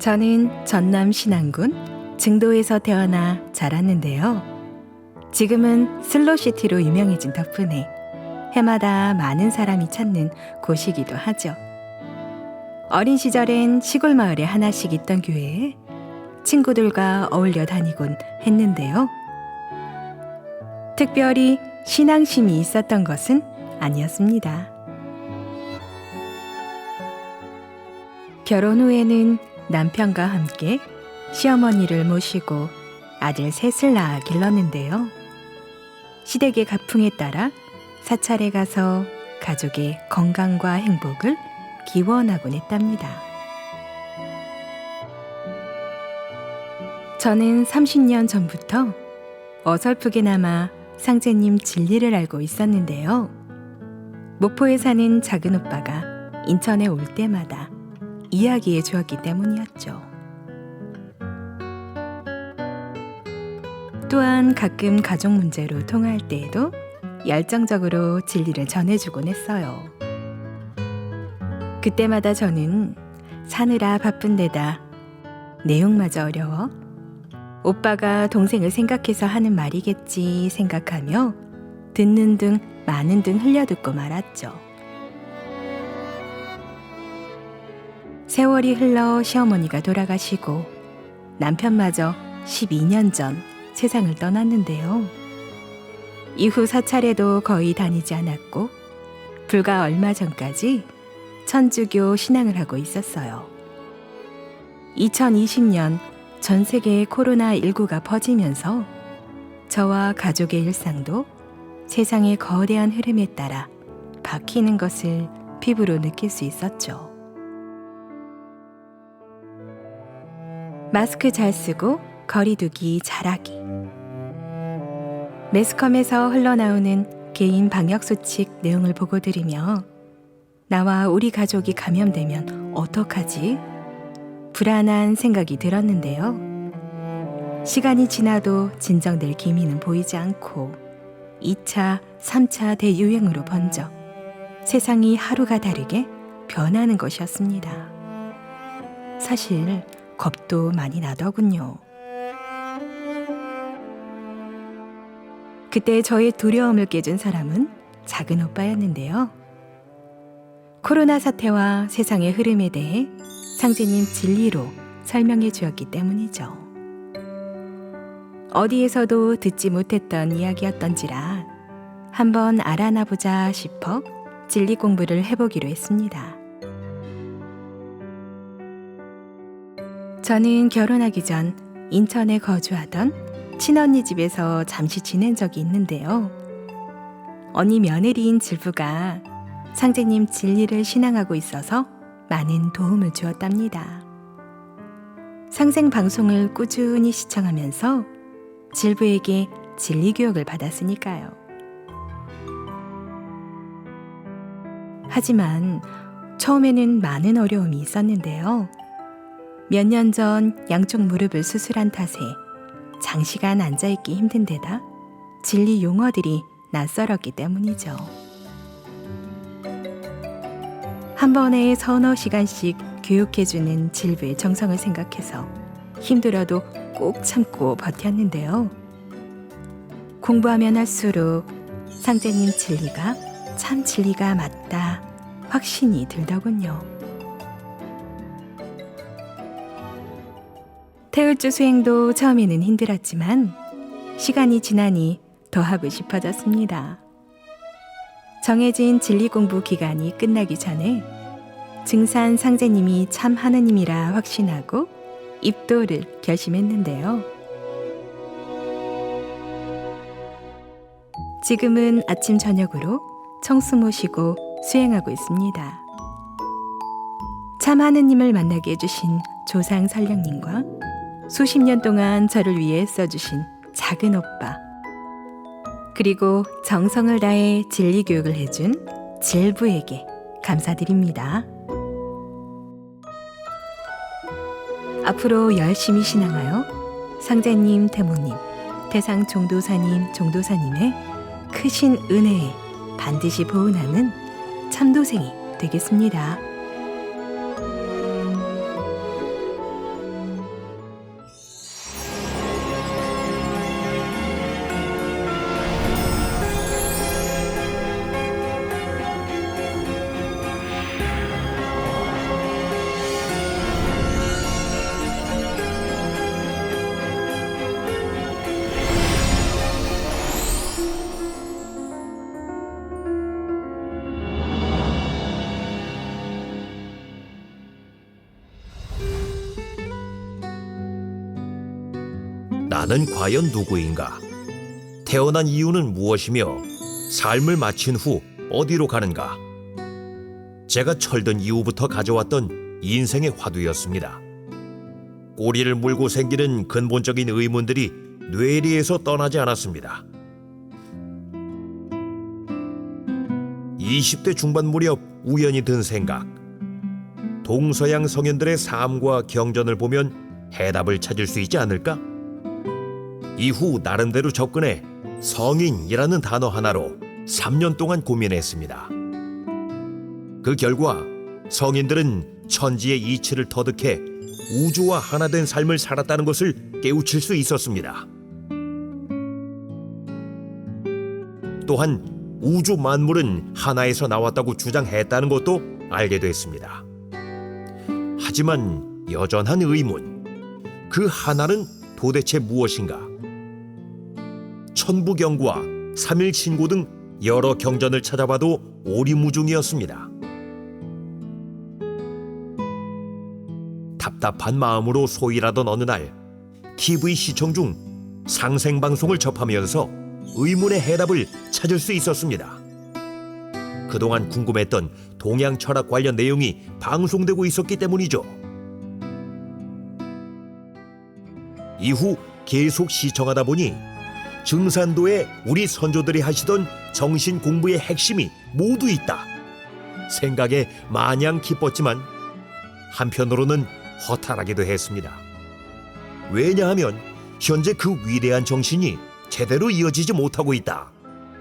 저는 전남 신안군 증도에서 태어나 자랐는데요. 지금은 슬로시티로 유명해진 덕분에 해마다 많은 사람이 찾는 곳이기도 하죠. 어린 시절엔 시골 마을에 하나씩 있던 교회에 친구들과 어울려 다니곤 했는데요. 특별히 신앙심이 있었던 것은 아니었습니다. 결혼 후에는 남편과 함께 시어머니를 모시고 아들 셋을 낳아 길렀는데요. 시댁의 가풍에 따라 사찰에 가서 가족의 건강과 행복을 기원하곤 했답니다. 저는 30년 전부터 어설프게나마 상제님 진리를 알고 있었는데요. 목포에 사는 작은 오빠가 인천에 올 때마다 이야기해 주었기 때문이었죠. 또한 가끔 가족 문제로 통화할 때에도 열정적으로 진리를 전해주곤 했어요. 그때마다 저는 사느라 바쁜 데다 내용마저 어려워 오빠가 동생을 생각해서 하는 말이겠지 생각하며 듣는 등 많은 등 흘려듣고 말았죠. 세월이 흘러 시어머니가 돌아가시고 남편마저 12년 전 세상을 떠났는데요. 이후 사찰에도 거의 다니지 않았고 불과 얼마 전까지 천주교 신앙을 하고 있었어요. 2020년 전 세계에 코로나19가 퍼지면서 저와 가족의 일상도 세상의 거대한 흐름에 따라 바뀌는 것을 피부로 느낄 수 있었죠. 마스크 잘 쓰고 거리 두기 잘하기. 매스컴에서 흘러나오는 개인 방역수칙 내용을 보고 들으며 나와 우리 가족이 감염되면 어떡하지? 불안한 생각이 들었는데요. 시간이 지나도 진정될 기미는 보이지 않고 2차, 3차 대유행으로 번져 세상이 하루가 다르게 변하는 것이었습니다. 사실 겁도 많이 나더군요. 그때 저의 두려움을 깨준 사람은 작은 오빠였는데요. 코로나 사태와 세상의 흐름에 대해 상제님 진리로 설명해 주었기 때문이죠. 어디에서도 듣지 못했던 이야기였던지라 한번 알아나 보자 싶어 진리 공부를 해보기로 했습니다. 저는 결혼하기 전 인천에 거주하던 친언니 집에서 잠시 지낸 적이 있는데요. 언니 며느리인 질부가 상제님 진리를 신앙하고 있어서 많은 도움을 주었답니다. 상생 방송을 꾸준히 시청하면서 질부에게 진리 교육을 받았으니까요. 하지만 처음에는 많은 어려움이 있었는데요. 몇 년 전 양쪽 무릎을 수술한 탓에 장시간 앉아있기 힘든 데다 진리 용어들이 낯설었기 때문이죠. 한 번에 서너 시간씩 교육해주는 질부의 정성을 생각해서 힘들어도 꼭 참고 버텼는데요. 공부하면 할수록 상제님 진리가 참 진리가 맞다 확신이 들더군요. 태울주 수행도 처음에는 힘들었지만 시간이 지나니 더 하고 싶어졌습니다. 정해진 진리 공부 기간이 끝나기 전에 증산 상제님이 참 하느님이라 확신하고 입도를 결심했는데요. 지금은 아침 저녁으로 청수 모시고 수행하고 있습니다. 참 하느님을 만나게 해주신 조상 설령님과 수십 년 동안 저를 위해 써주신 작은 오빠, 그리고 정성을 다해 진리 교육을 해준 질부에게 감사드립니다. 앞으로 열심히 신앙하여 상제님, 태모님, 태상 종도사님, 종도사님의 크신 은혜에 반드시 보은하는 참도생이 되겠습니다. 나는 과연 누구인가? 태어난 이유는 무엇이며 삶을 마친 후 어디로 가는가? 제가 철든 이후부터 가져왔던 인생의 화두였습니다. 꼬리를 물고 생기는 근본적인 의문들이 뇌리에서 떠나지 않았습니다. 20대 중반 무렵 우연히 든 생각. 동서양 성인들의 삶과 경전을 보면 해답을 찾을 수 있지 않을까? 이후 나름대로 접근해 성인이라는 단어 하나로 3년 동안 고민했습니다. 그 결과 성인들은 천지의 이치를 터득해 우주와 하나 된 삶을 살았다는 것을 깨우칠 수 있었습니다. 또한 우주 만물은 하나에서 나왔다고 주장했다는 것도 알게 됐습니다. 하지만 여전한 의문, 그 하나는 도대체 무엇인가? 천부경과 삼일신고 등 여러 경전을 찾아봐도 오리무중이었습니다. 답답한 마음으로 소일하던 어느 날 TV 시청 중 상생방송을 접하면서 의문의 해답을 찾을 수 있었습니다. 그동안 궁금했던 동양 철학 관련 내용이 방송되고 있었기 때문이죠. 이후 계속 시청하다 보니 증산도에 우리 선조들이 하시던 정신 공부의 핵심이 모두 있다. 생각에 마냥 기뻤지만 한편으로는 허탈하기도 했습니다. 왜냐하면 현재 그 위대한 정신이 제대로 이어지지 못하고 있다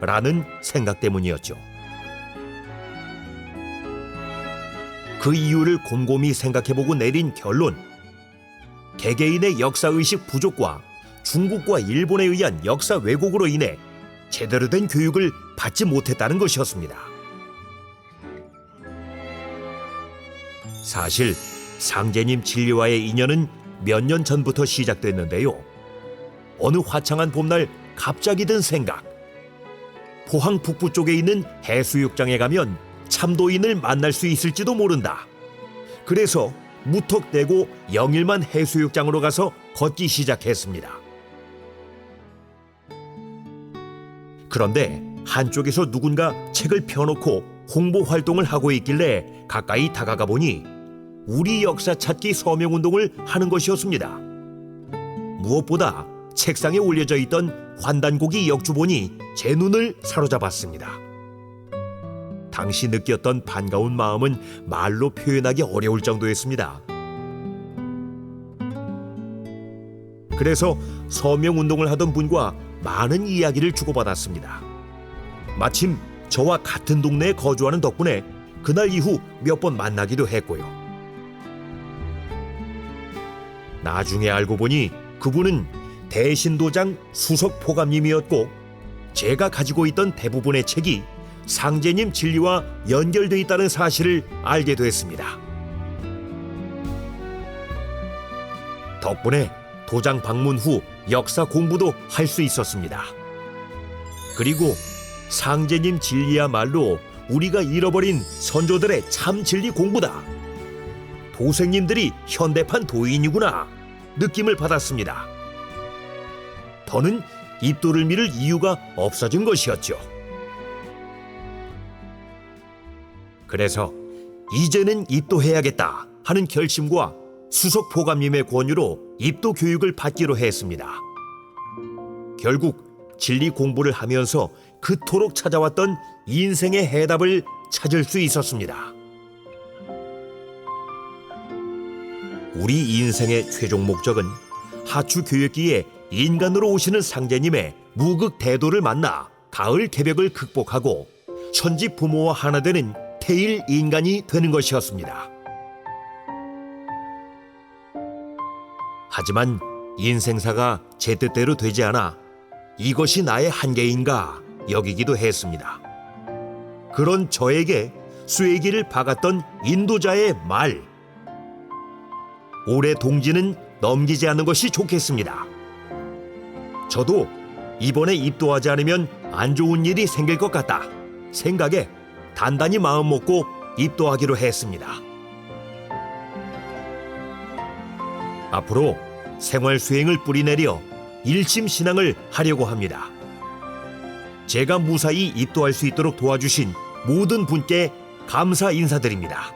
라는 생각 때문이었죠. 그 이유를 곰곰이 생각해보고 내린 결론, 개개인의 역사의식 부족과 중국과 일본에 의한 역사 왜곡으로 인해 제대로 된 교육을 받지 못했다는 것이었습니다. 사실 상제님 진리와의 인연은 몇 년 전부터 시작됐는데요. 어느 화창한 봄날 갑자기 든 생각. 포항 북부 쪽에 있는 해수욕장에 가면 참도인을 만날 수 있을지도 모른다. 그래서 무턱대고 영일만 해수욕장으로 가서 걷기 시작했습니다. 그런데 한쪽에서 누군가 책을 펴놓고 홍보 활동을 하고 있길래 가까이 다가가 보니 우리 역사 찾기 서명운동을 하는 것이었습니다. 무엇보다 책상에 올려져 있던 환단고기 역주본이 제 눈을 사로잡았습니다. 당시 느꼈던 반가운 마음은 말로 표현하기 어려울 정도였습니다. 그래서 서명운동을 하던 분과 많은 이야기를 주고받았습니다. 마침 저와 같은 동네에 거주하는 덕분에 그날 이후 몇 번 만나기도 했고요. 나중에 알고 보니 그분은 대신도장 수석포감님이었고 제가 가지고 있던 대부분의 책이 상제님 진리와 연결돼 있다는 사실을 알게 됐습니다. 덕분에 도장 방문 후 역사 공부도 할 수 있었습니다. 그리고 상제님 진리야말로 우리가 잃어버린 선조들의 참 진리 공부다. 도생님들이 현대판 도인이구나 느낌을 받았습니다. 더는 입도를 미룰 이유가 없어진 것이었죠. 그래서 이제는 입도해야겠다 하는 결심과 수석포감님의 권유로 입도 교육을 받기로 했습니다. 결국 진리 공부를 하면서 그토록 찾아왔던 인생의 해답을 찾을 수 있었습니다. 우리 인생의 최종 목적은 하추 교육기에 인간으로 오시는 상제님의 무극 대도를 만나 가을 개벽을 극복하고 천지 부모와 하나 되는 태일 인간이 되는 것이었습니다. 하지만 인생사가 제 뜻대로 되지 않아 이것이 나의 한계인가 여기기도 했습니다. 그런 저에게 쐐기를 박았던 인도자의 말. 올해 동지는 넘기지 않는 것이 좋겠습니다. 저도 이번에 입도하지 않으면 안 좋은 일이 생길 것 같다 생각에 단단히 마음 먹고 입도하기로 했습니다. 앞으로 생활 수행을 뿌리내려 일심 신앙을 하려고 합니다. 제가 무사히 입도할 수 있도록 도와주신 모든 분께 감사 인사드립니다.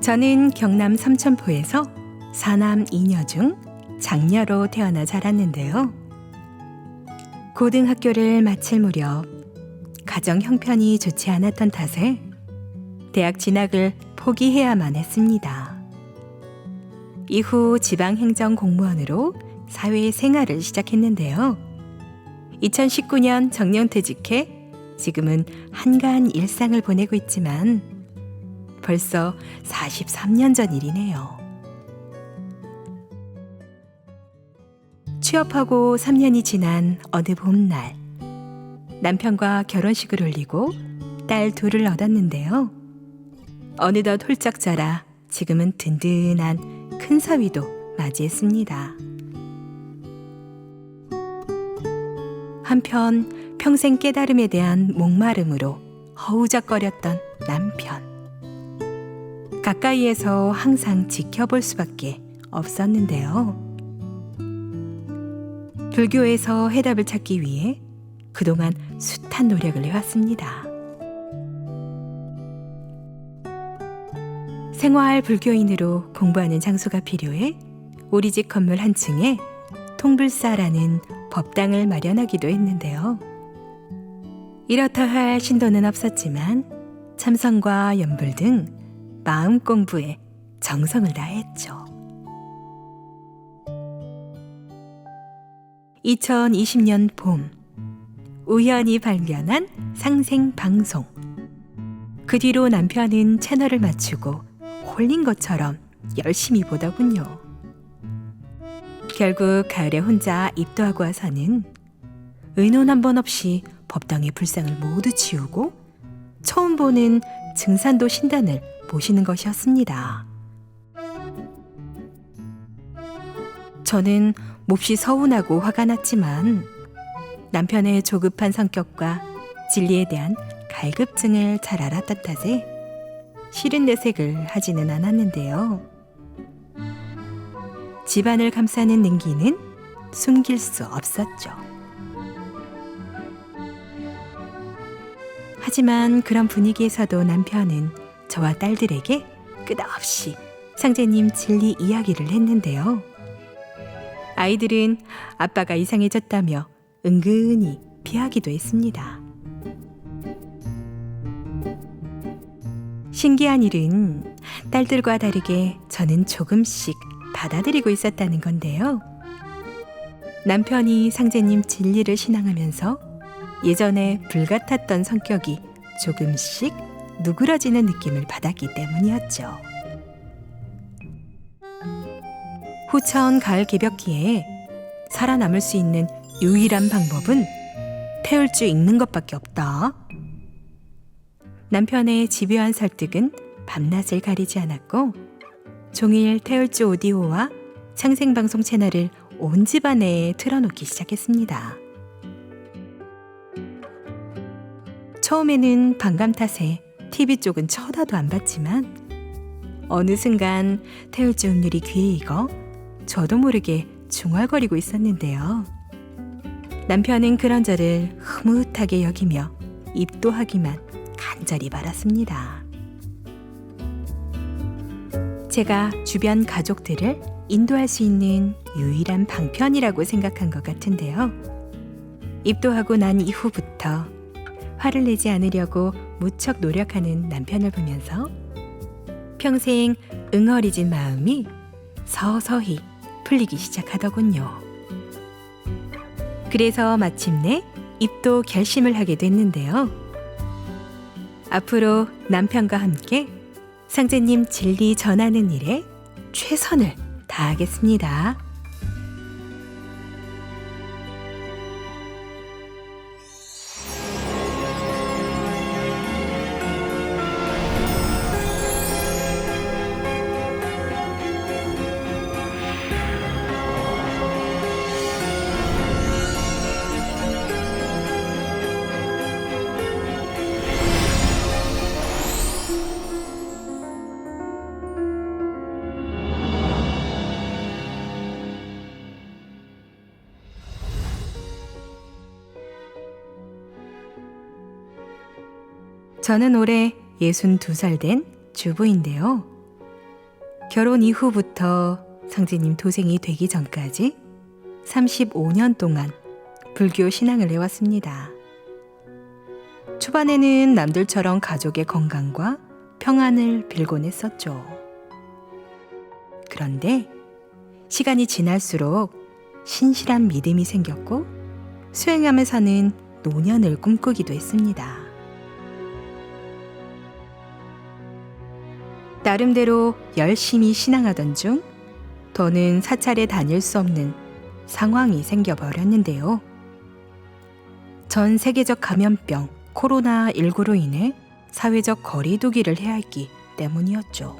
저는 경남 삼천포에서 사남 2녀 중 장녀로 태어나 자랐는데요. 고등학교를 마칠 무렵 가정 형편이 좋지 않았던 탓에 대학 진학을 포기해야만 했습니다. 이후 지방행정 공무원으로 사회생활을 시작했는데요. 2019년 정년퇴직해 지금은 한가한 일상을 보내고 있지만 벌써 43년 전 일이네요. 취업하고 3년이 지난 어느 봄날, 남편과 결혼식을 올리고 딸 둘을 얻었는데요. 어느덧 홀짝 자라 지금은 든든한 큰 사위도 맞이했습니다. 한편 평생 깨달음에 대한 목마름으로 허우적거렸던 남편. 가까이에서 항상 지켜볼 수밖에 없었는데요. 불교에서 해답을 찾기 위해 그동안 숱한 노력을 해왔습니다. 생활 불교인으로 공부하는 장소가 필요해 우리 집 건물 한 층에 통불사라는 법당을 마련하기도 했는데요. 이렇다 할 신도는 없었지만 참선과 연불 등 마음 공부에 정성을 다했죠. 2020년 봄, 우연히 발견한 상생방송. 그 뒤로 남편은 채널을 맞추고 홀린 것처럼 열심히 보더군요. 결국 가을에 혼자 입도하고 와서는 의논 한 번 없이 법당의 불상을 모두 치우고 처음 보는 증산도 신단을 모시는 것이었습니다. 저는 몹시 서운하고 화가 났지만 남편의 조급한 성격과 진리에 대한 갈급증을 잘 알았던 탓에 싫은 내색을 하지는 않았는데요. 집안을 감싸는 능기는 숨길 수 없었죠. 하지만 그런 분위기에서도 남편은 저와 딸들에게 끝없이 상제님 진리 이야기를 했는데요. 아이들은 아빠가 이상해졌다며 은근히 피하기도 했습니다. 신기한 일은 딸들과 다르게 저는 조금씩 받아들이고 있었다는 건데요. 남편이 상제님 진리를 신앙하면서 예전에 불같았던 성격이 조금씩 누그러지는 느낌을 받았기 때문이었죠. 후천 가을 개벽기에 살아남을 수 있는 유일한 방법은 태울주 읽는 것밖에 없다. 남편의 집요한 설득은 밤낮을 가리지 않았고 종일 태울주 오디오와 상생방송 채널을 온 집안에 틀어놓기 시작했습니다. 처음에는 반감 탓에 TV 쪽은 쳐다도 안 봤지만 어느 순간 태울주 음률이 귀에 익어 저도 모르게 중얼거리고 있었는데요. 남편은 그런 저를 흐뭇하게 여기며 입도하기만 간절히 바랐습니다. 제가 주변 가족들을 인도할 수 있는 유일한 방편이라고 생각한 것 같은데요. 입도하고 난 이후부터 화를 내지 않으려고 무척 노력하는 남편을 보면서 평생 응어리진 마음이 서서히 풀리기 시작하더군요. 그래서 마침내 입도 결심을 하게 됐는데요. 앞으로 남편과 함께 상제님 진리 전하는 일에 최선을 다하겠습니다. 저는 올해 62살 된 주부인데요. 결혼 이후부터 상제님 도생이 되기 전까지 35년 동안 불교 신앙을 해왔습니다. 초반에는 남들처럼 가족의 건강과 평안을 빌곤 했었죠. 그런데 시간이 지날수록 신실한 믿음이 생겼고 수행하며 사는 노년을 꿈꾸기도 했습니다. 나름대로 열심히 신앙하던 중 더는 사찰에 다닐 수 없는 상황이 생겨버렸는데요. 전 세계적 감염병 코로나19로 인해 사회적 거리두기를 해야 했기 때문이었죠.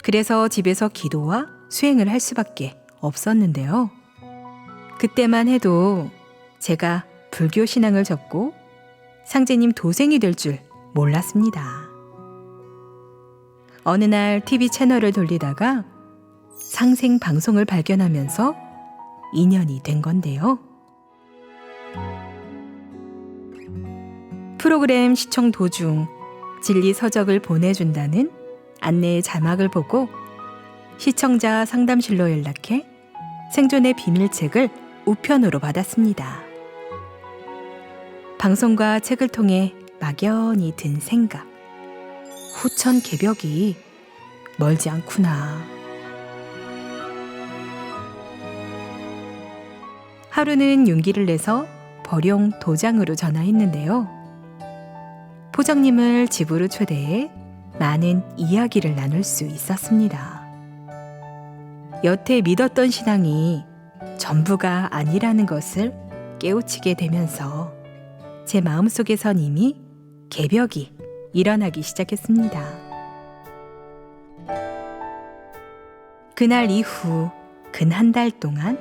그래서 집에서 기도와 수행을 할 수밖에 없었는데요. 그때만 해도 제가 불교 신앙을 접고 상제님 도생이 될 줄 몰랐습니다. 어느 날 TV 채널을 돌리다가 상생 방송을 발견하면서 인연이 된 건데요. 프로그램 시청 도중 진리 서적을 보내준다는 안내 자막을 보고 시청자 상담실로 연락해 생존의 비밀책을 우편으로 받았습니다. 방송과 책을 통해 막연히 든 생각. 후천 개벽이 멀지 않구나. 하루는 용기를 내서 벌용 도장으로 전화했는데요. 포장님을 집으로 초대해 많은 이야기를 나눌 수 있었습니다. 여태 믿었던 신앙이 전부가 아니라는 것을 깨우치게 되면서 제 마음속에선 이미 개벽이 일어나기 시작했습니다. 그날 이후 근 한 달 동안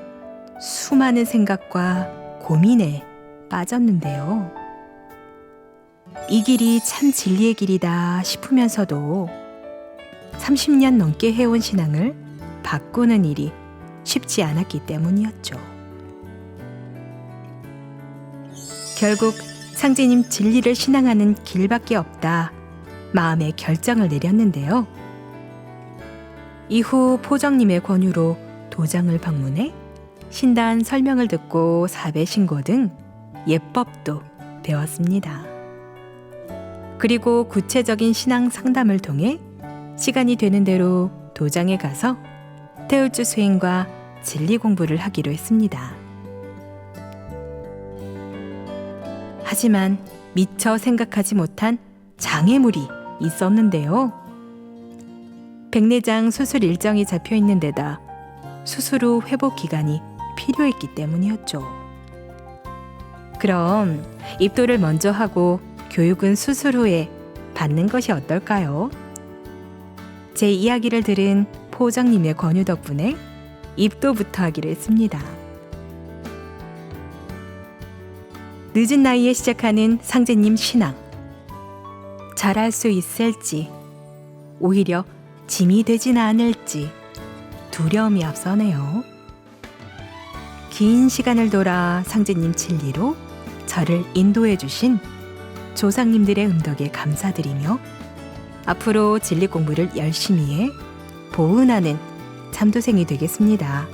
수많은 생각과 고민에 빠졌는데요. 이 길이 참 진리의 길이다 싶으면서도 30년 넘게 해온 신앙을 바꾸는 일이 쉽지 않았기 때문이었죠. 결국 상제님 진리를 신앙하는 길밖에 없다 마음의 결정을 내렸는데요. 이후 포정님의 권유로 도장을 방문해 신단 설명을 듣고 사배 신고 등 예법도 배웠습니다. 그리고 구체적인 신앙 상담을 통해 시간이 되는 대로 도장에 가서 태울주 수행과 진리 공부를 하기로 했습니다. 하지만 미처 생각하지 못한 장애물이 있었는데요. 백내장 수술 일정이 잡혀 있는 데다 수술 후 회복 기간이 필요했기 때문이었죠. 그럼 입도를 먼저 하고 교육은 수술 후에 받는 것이 어떨까요? 제 이야기를 들은 포장님의 권유 덕분에 입도부터 하기로 했습니다. 늦은 나이에 시작하는 상제님 신앙. 잘할 수 있을지, 오히려 짐이 되진 않을지 두려움이 앞서네요. 긴 시간을 돌아 상제님 진리로 저를 인도해 주신 조상님들의 음덕에 감사드리며 앞으로 진리 공부를 열심히 해 보은하는 참도생이 되겠습니다.